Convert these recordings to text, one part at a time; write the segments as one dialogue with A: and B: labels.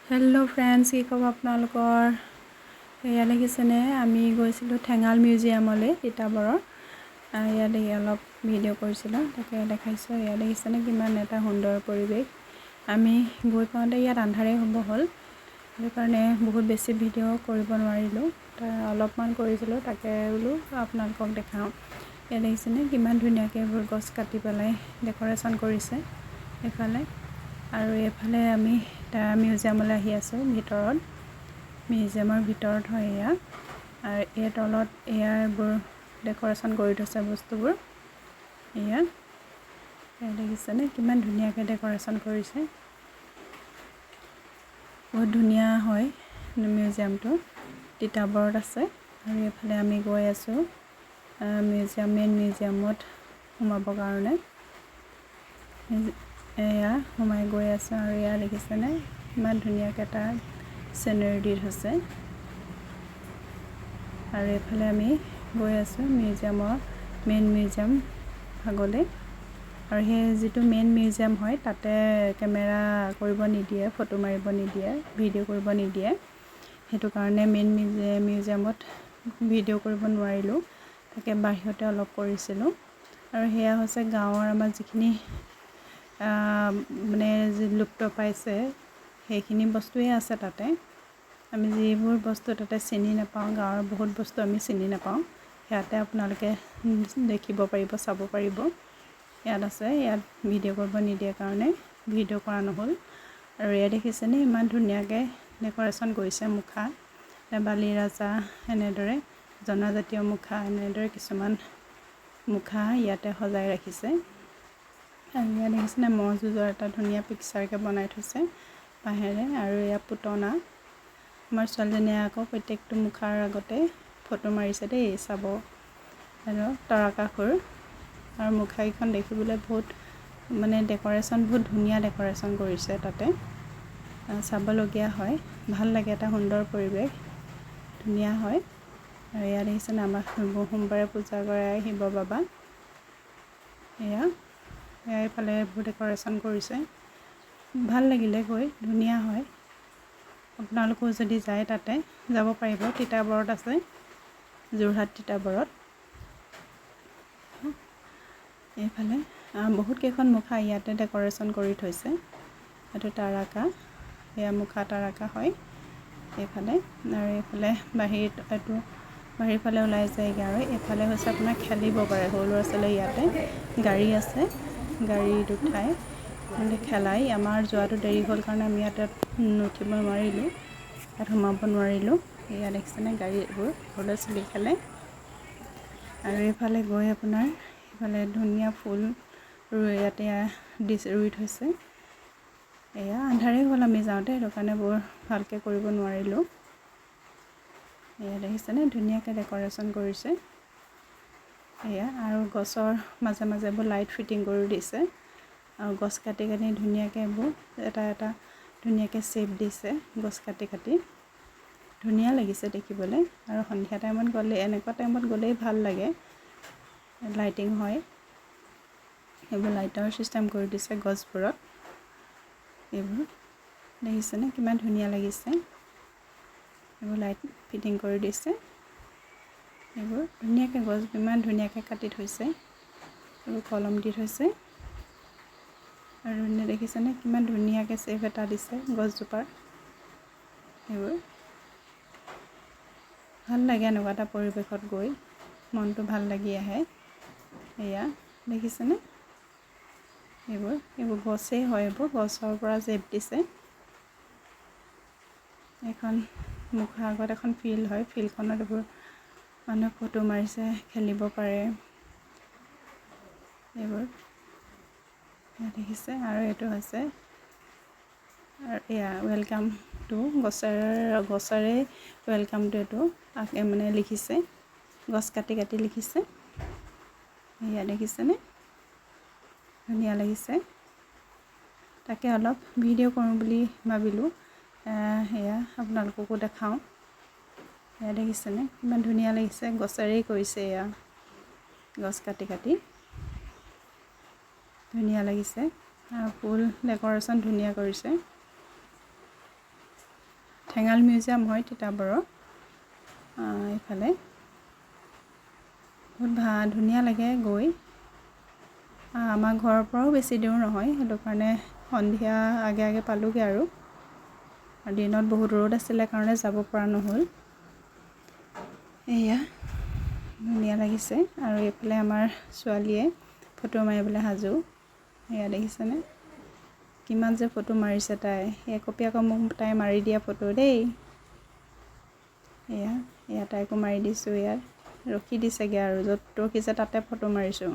A: Hello' friends, কি খবৰ আপোনালোকৰ? এয়া দেখিছেনে, আমি গৈছিলোঁ ঠেঙাল মিউজিয়ামলৈ তিতাবৰৰ। ইয়াত অলপ ভিডিঅ' কৰিছিলোঁ, তাকে দেখাইছোঁ। এয়া দেখিছেনে কিমান এটা সুন্দৰ পৰিৱেশ। আমি গৈ পাওঁতে ইয়াত আন্ধাৰেই হ'ব হ'ল, সেইকাৰণে বহুত বেছি ভিডিঅ' কৰিব নোৱাৰিলোঁ। অলপমান কৰিছিলোঁ, তাকে বোলো আপোনালোকক দেখাওঁ। ইয়াত দেখিছেনে কিমান ধুনীয়াকৈ এইবোৰ গছ কাটি পেলাই ডেক'ৰেশ্যন কৰিছে এইফালে। আৰু এইফালে আমি মিউজিয়ামলৈ আহি আছোঁ। মিউজিয়ামৰ ভিতৰত হয় এয়া। আৰু এই তলত এইবোৰ ডেক'ৰেশ্যন কৰি থৈছে বস্তুবোৰ। এয়া দেখিছেনে কিমান ধুনীয়াকৈ ডেক'ৰেশ্যন কৰিছে। বহুত ধুনীয়া হয় মিউজিয়ামটো, তিতাবৰত আছে। আৰু এইফালে আমি গৈ আছোঁ মেইন মিউজিয়ামত সোমাবৰ কাৰণে। এয়া সোমাই গৈ আছোঁ। আৰু এয়া দেখিছেনে ইমান ধুনীয়াকৈ এটা চিনেৰি দি থৈছে। আৰু এইফালে আমি গৈ আছোঁ মেইন মিউজিয়াম ভাগলৈ। আৰু সেই যিটো মেইন মিউজিয়াম হয় তাতে কেমেৰা কৰিব নিদিয়ে, ফটো মাৰিব নিদিয়ে, ভিডিঅ' কৰিব নিদিয়ে। সেইটো কাৰণে মেইন মিউজিয়ামত ভিডিঅ' কৰিব নোৱাৰিলোঁ, তাকে বাহিৰতে অলপ কৰিছিলোঁ। আৰু সেয়া হৈছে গাঁৱৰ আমাৰ যিখিনি মানে লুপ্ত পাইছে সেইখিনি বস্তুৱেই আছে তাতে। আমি যিবোৰ বস্তু তাতে চিনি নাপাওঁ, গাঁৱৰ বহুত বস্তু আমি চিনি নাপাওঁ, ইয়াতে আপোনালোকে দেখিব পাৰিব, চাব পাৰিব। ইয়াত আছে, ইয়াত ভিডিঅ' কৰিব নিদিয়ে কাৰণে ভিডিঅ' কৰা নহ'ল। আৰু এয়া দেখিছেনে ইমান ধুনীয়াকৈ ডেক'ৰেশ্যন কৰিছে। মুখা, বালিৰাজা, এনেদৰে জনজাতীয় মুখা, এনেদৰে কিছুমান মুখা ইয়াতে সজাই ৰাখিছে। আৰু ইয়াত দেখিছেনে ম'হ যুঁজৰ এটা ধুনীয়া পিকচাৰকৈ বনাই থৈছে বাঁহেৰে। আৰু এয়া পুতনা। আমাৰ ছোৱালীজনীয়ে আকৌ প্ৰত্যেকটো মুখাৰ আগতে ফটো মাৰিছে দেই, চাব। আৰু তৰাকাসুৰ আৰু মুখাকেইখন দেখিবলৈ বহুত মানে ডেক'ৰেশ্যন, বহুত ধুনীয়া ডেক'ৰেশ্যন কৰিছে তাতে। চাবলগীয়া হয়, ভাল লাগে, এটা সুন্দৰ পৰিৱেশ, ধুনীয়া হয়। আৰু এয়া দেখিছেনে আমাৰ সোমবাৰে পূজা কৰে শিৱ বাবা। এয়া এইফালে এইবোৰ ডেক'ৰেশ্যন কৰিছে, ভাল লাগিলে গৈ, ধুনীয়া হয়। আপোনালোকেও যদি যায় তাতে যাব পাৰিব। তিতাবৰত আছে, যোৰহাট তিতাবৰত। এইফালে বহুত কেইখন মুখা ইয়াতে ডেক'ৰেশ্যন কৰি থৈছে। এইটো তাৰকা, এয়া মুখা তাৰকা হয় এইফালে। আৰু এইফালে বাহিৰ ফালে ওলাই যায়গৈ। আৰু এইফালে হৈছে আপোনাৰ খেলিব পাৰে সৰু ল'ৰা ছোৱালী। ইয়াতে গাড়ী আছে, গাড়ীত উঠাই খেলাই। আমাৰ যোৱাটো দেৰি হ'ল কাৰণে আমি ইয়াতে উঠিব নোৱাৰিলোঁ, ইয়াত সোমাব নোৱাৰিলোঁ। এয়া দেখিছেনে গাড়ীবোৰ, সৰু ল'ৰা ছোৱালী খেলে। আৰু এইফালে গৈ আপোনাৰ এইফালে ধুনীয়া ফুল ইয়াতে ৰুই থৈছে। এয়া আন্ধাৰেই হ'ল আমি যাওঁতে, সেইটো কাৰণে বৰ ভালকৈ কৰিব নোৱাৰিলোঁ। এয়া দেখিছেনে ধুনীয়াকৈ ডেক'ৰেশ্যন কৰিছে। এয়া আৰু গছৰ মাজে মাজে এইবোৰ লাইট ফিটিং কৰি দিছে। আৰু গছ কাটি ধুনীয়াকৈ এইবোৰ এটা এটা ধুনীয়াকৈ শ্বেপ দিছে, গছ কাটি ধুনীয়া লাগিছে দেখিবলৈ। আৰু সন্ধিয়া টাইমত গ'লে, এনেকুৱা টাইমত গ'লেই ভাল লাগে, লাইটিং হয়। এইবোৰ লাইটৰ চিষ্টেম কৰি দিছে গছবোৰত। এইবোৰ দেখিছেনে কিমান ধুনীয়া লাগিছে। এইবোৰ লাইট ফিটিং কৰি দিছে। এইবোৰ ধুনীয়াকৈ গছ ইমান ধুনীয়াকৈ কাটি থৈছে, এইবোৰ কলম দি থৈছে। আৰু দেখিছেনে কিমান ধুনীয়াকৈ শ্বেপ এটা দিছে গছজোপাৰ। এইবোৰ ভাল লাগে, এনেকুৱা এটা পৰিৱেশত গৈ মনটো ভাল লাগি আহে। এয়া দেখিছেনে এইবোৰ গছেই হয়, এইবোৰ গছৰ পৰা শ্বেপ দিছে। এখন মুখাৰ আগত এখন ফিল্ড হয়, ফিল্ডখনত এইবোৰ মানুহে ফটো মাৰিছে, খেলিব পাৰে এইবোৰ দেখিছে। আৰু এইটো হৈছে আৰু এয়া ৱেলকাম টু, গছৰে ৱেলকাম টু, এইটো মানে লিখিছে, গছ কাটি লিখিছে। এয়া দেখিছেনে ধুনীয়া লাগিছে। তাকে অলপ ভিডিঅ' কৰোঁ বুলি ভাবিলোঁ, সেয়া আপোনালোককো দেখাওঁ। এয়া দেখিছেনে ইমান ধুনীয়া লাগিছে, গছেৰেই কৰিছে। এয়া গছ কাটি ধুনীয়া লাগিছে। আৰু ফুল ডেক'ৰেশ্যন ধুনীয়া কৰিছে। ঠেঙাল মিউজিয়াম হয় তিতাবৰৰ। এইফালে বহুত ধুনীয়া লাগে গৈ। আমাৰ ঘৰৰ পৰাও বেছি দূৰ নহয়, সেইটো কাৰণে সন্ধিয়া আগে আগে পালোঁগৈ আৰু দিনত বহুত ৰ'দ আছিলে কাৰণে যাব পৰা নহ'ল। এয়া ধুনীয়া লাগিছে। আৰু এইফালে আমাৰ ছোৱালীয়ে ফটো মাৰিবলৈ সাজু। এয়া দেখিছেনে কিমান যে ফটো মাৰিছে তাই। একপি আকৌ মোক তাই মাৰি দিয়া ফটো দেই। এয়া তাইকো মাৰি দিছোঁ। ইয়াত ৰখি দিছেগৈ আৰু য'ত ৰখিছে তাতে ফটো মাৰিছোঁ।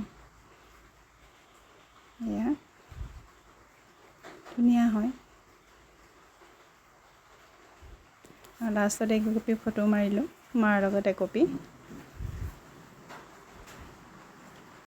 A: এয়া ধুনীয়া হয়। আৰু লাষ্টত একপি ফটো মাৰিলোঁ মাৰ লগত একপি।